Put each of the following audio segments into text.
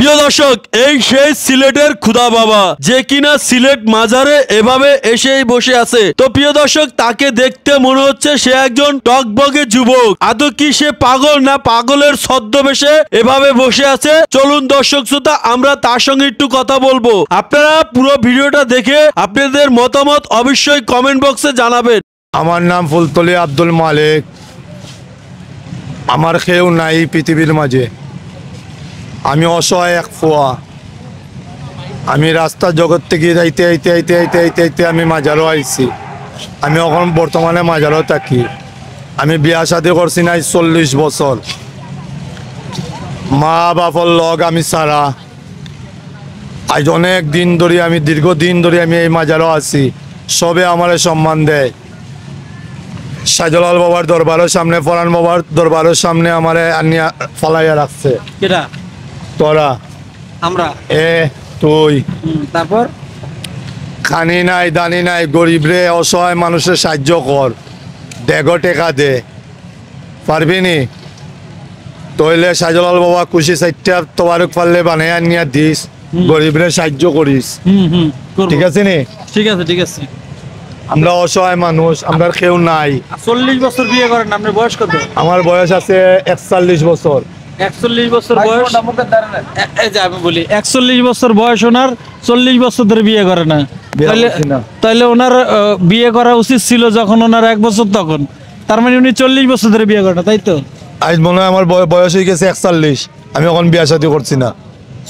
প্রিয় দর্শক, এই সেই সিলেটের খুদা বাবা যে কিনা সিলেট মাজারে এভাবে এসেই বসে আছে। তো প্রিয় দর্শক, তাকে দেখতে মনে হচ্ছে সে একজন টকবগে যুবক। আদৌ কি সে পাগল না পাগলের ছদ্মবেশে এভাবে বসে আছে? চলুন দর্শক শ্রোতা, আমরা তার সঙ্গে একটু কথা বলবো। আপনারা পুরো ভিডিওটা দেখে আপনাদের মতামত অবশ্যই কমেন্ট বক্সে জানাবেন। আমার নাম ফুলতলি আব্দুল মালিক। আমার কেউ নাই পৃথিবীর মাঝে। আমি অসহায় এক ফোয়া। আমি রাস্তা জগৎ থেকে যাইতে আইতে আইতে আইতে আইতে আইতে আমি মাজারও আইছি। আমি এখন বর্তমানে মাজারও থাকি। আমি বিয়া শাদি করছি নাই 40 বছর। মা বাপর লগ আমি সারা। আজ অনেক দিন ধরে আমি দীর্ঘদিন ধরে আমি এই মাজারও আছি। সবে আমার সম্মান দেয়। শাহজালাল বাবার দরবারের সামনে, ফরান বাবার দরবারের সামনে আমারে আনিয়া ফালাইয়া রাখছে। কেডা? তোরা আমরা তুই তারপর খানি নাই দানি নাই, গরিব রে অসহায় মানুষের সাহায্য কর, দেগো টেকা দে। পারবি নি? তইলে শাহজালাল বাবা খুশি চাইটা তোবারক পারলে বানাই আনিয়া দিস, গরিব রে সাহায্য করিস। ঠিক আছে নি? ঠিক আছে ঠিক আছে। আমরা অসহায় মানুষ, আমরা কেউ নাই। 40 বছর বিয়ে করেন, আপনার বয়স কত? আমার বয়স আছে 41 বছর। 41 বছর বয়স। এই যে আমি বলি 41 বছর বয়স ওনার, 40 বছর ধরে বিয়ে করে না। তাহলে ওনার বিয়ে করা উচিত ছিল যখন ওনার 1 বছর, তখন তার মানে উনি 40 বছর ধরে বিয়ে করে না, তাই তো? আজ মনে হয় আমার বয়স হয়ে গেছে 41। আমি এখন বিয়া শাদি করছি না।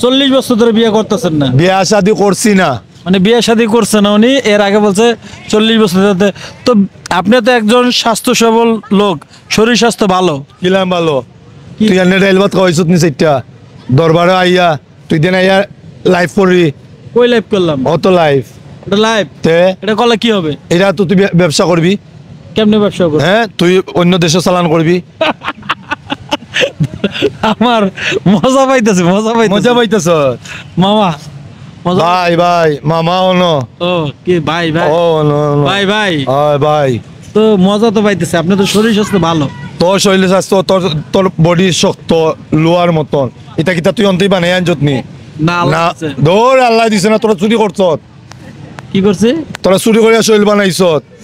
40 বছর ধরে বিয়ে করতেছেন না? বিয়া শাদি করছি না, মানে বিয়ে শাদী করছে না উনি। এর আগে বলছে 40 বছর ধরে। তো আপনি তো একজন স্বাস্থ্য সবল লোক, শরীর স্বাস্থ্য ভালো। কিলাম ভালো। তুই এনে রেলবাত কইছত নি সেটা দরবারে আইয়া, তুই দেন আইয়া লাইভ করি। কই লাইভ করলাম? অত লাইভ। এটা লাইভ তে এটা কলে কি হবে? এটা তো তুই ব্যবসা করবি। কেমনে ব্যবসা করবি? হ্যাঁ, তুই অন্য দেশে চালান করবি। আমার মজা পাইতেছে, মজা পাইতেছ মামা। ভাই ভাই মামা অনো। ও কি ভাই ভাই? ও নো ভাই ভাই। হয় ভাই। তো মজা তো পাইতেছে, আপনি তো শরীর স্বাস্থ্য ভালো। তোর শরীর স্বাস্থ্য, তোর বডি শক্ত লোয়ার মতন। এটা কিতা তুই অন্তই বানাই আনছত নি? না না, দৌড় আল্লাহ দিছে না। তোরা চুরি করছ। কি করছে? তোরা চুরি করিয়া শরীর বানাইছ।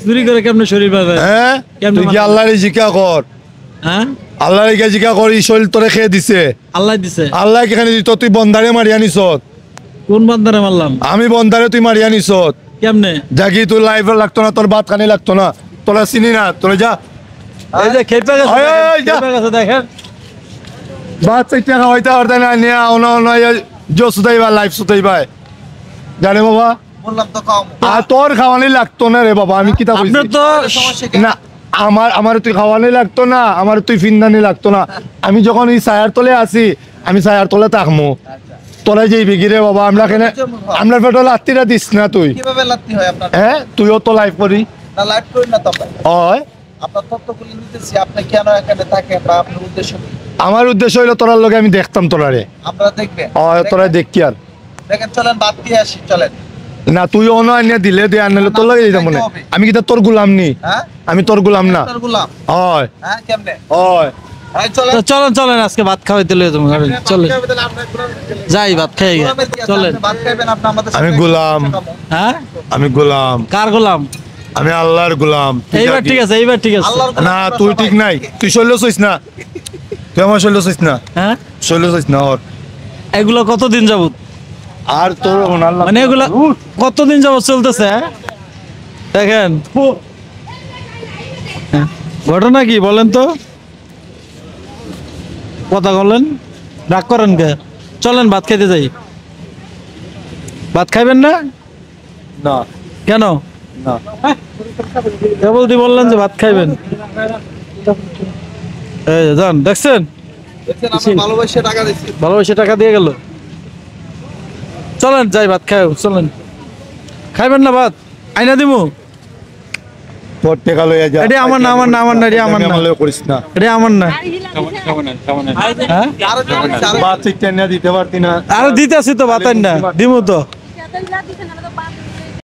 চুরি করে কেমনে শরীর বানায়? হ্যাঁ, তুই কি আল্লাহরে জিজ্ঞা কর। হ্যাঁ, আল্লাহরে কে জিজ্ঞা করি শরীর তোরে খেয়ে দিছে। আল্লাহ দিছে। আল্লাহ কেখানে দিত? তুই বন্ধারে মারি আনিস। কোন বান্দারে মারলাম? আমি বন্ধারে, তুই মারি আনিস। কেমনে? জাগি তুই লাইফে লাগতো না, তোর ভাত খানি লাগতো না। তোরা চিনি না, তোরা যা। এই যে খেপে গেছে, এই যা। খেপে গেছে দেখেন। ভাত চাইতে খাওয়াইতে পারতে না, নিয়ে জো সুতাইবা, লাইফ সুতাইবা। জানে বাবা, বললাম তো কম। আর তোর খাওয়ানি লাগতো না রে বাবা। আমি কিতা আপনার কইছি? তো না, আমার তুই খাওয়ানি লাগতো না, আমার তুই ফিন্দানি লাগতো না। আমি যখন এই ছায়ার তলে আছি, আমি ছায়ার তলে থাকমু। তোরা যেই বিগিরে বাবা, আমরা কেনে আমরা পেটে লাত্তিরা দিস না তুই। কিভাবে লাত্তি হয় আপনার? হ্যাঁ, তুইও তো লাইফ করি। না লাইভ করি না তো আমরা। হয় আপনার তথ্যগুলো নিতেছি, আপনি কেন এখানে থাকেন বা আপনার উদ্দেশ্য কি? আমার উদ্দেশ্য হইলো তোরার লগে আমি দেখতাম তোরারে। আপনারা দেখবেন। তোরা দেখি আর দেখেন, চলেন বাদ দিয়ে আসি, চলেন। না, তুই অন্য আনিয়া দিলে দিয়ে আনলে তোর লাগে দিতাম মনে। আমি কি তোর গুলাম নি? হ্যাঁ, আমি তোর গুলাম না। আপনার গোলাম। হয় হ্যাঁ, কেমনে? হয়। এই চলেন। তো চলেন চলেন, আজকে ভাত খাওয়াইতে লয়ে যাবো। চলেন যাই, ভাত খাই গে। চলেন। আপনি ভাত খাইবেন, আপনি আমাদের আমি সাথে গোলাম। হ্যাঁ, আমি গোলাম। কার গোলাম? আমি আল্লাহর গোলাম। এইবার ঠিক আছে, এইবার ঠিক আছে। আল্লাহর গোলাম। না, তুই ঠিক নাই। তুই শৈল চইস না। তুই আমার শৈল চইস না। হ্যাঁ, শৈল চইস না। ওর এগুলো কতদিন যাবত? আর তোর মানে এগুলো কতদিন যাবত চলতেছে? দেখেন ঘটনা কি বলেন তো, কথা বলেন, রাগ করেন কে? চলেন ভাত খাইতে যাই। ভাত খাইবেন না? না কেন? না, কেবল দি বললেন যে ভাত খাইবেন। এই যে যান, দেখছেন দেখছেন, আমরা ভালোবাসে টাকা দিচ্ছি। ভালোবাসে টাকা দিয়ে গেল। চলেন যাই, ভাত খাই। চলেন। খাইবেন না ভাত? আইনা দিমু। তোর টেকা লইয়া যা। এটা আমার না, আমার না, আমার না, এটা আমার না, আমার লইয়া করিস না। এটা আমার না। হ্যাঁ, আরো জন আছে, আরো বাদ চিকটা নিয়ে দিতে পারতি না। আরে দিতেছি তো ভাত, আইন না দিমু তো।